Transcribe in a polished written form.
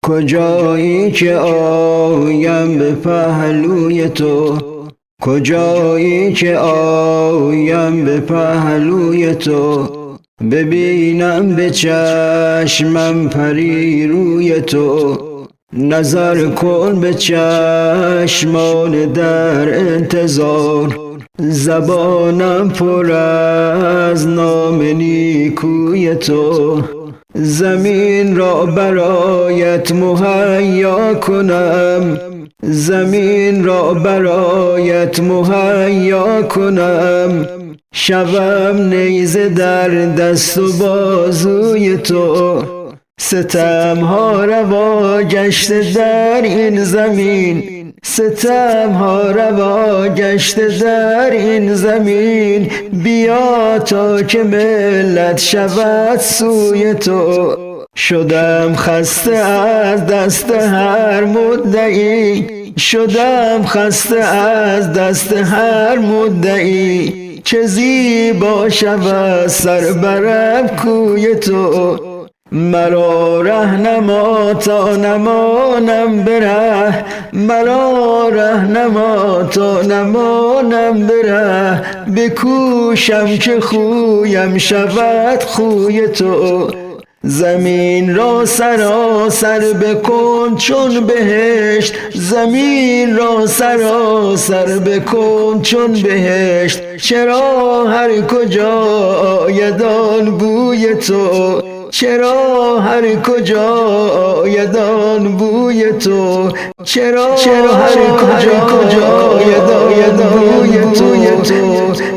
کجایی که آیم به پهلوی تو، کجایی که آیم به پهلوی تو، ببینم به چشمم پری روی تو. نظر کن به چشمان در انتظار، زبانم پر از نام نیکوی تو. زمین را برایت مهیا کنم، زمین را برایت مهیا کنم، شوم نیزه در دست و بازوی تو. ستم ها روا گشته در این زمین، ستم ها روا گشته در این زمین، بیا تا که ملت شود سوی تو. شدم خسته از دست هر مدعی، شدم خسته از دست هر مدعی، چه زیبا شود سر برم کوی تو. مرا رهنما تا نمانم بره، مرا رهنما تا نمانم بره، بکوشم که خویم شود خوی تو. زمین را سراسر بکن چون بهشت، زمین را سراسر بکن چون بهشت، چرا هر کجا آید آن بوی تو، چرا هر کجا آید آن بوی تو، چرا هر کجا آید آن بوی تو.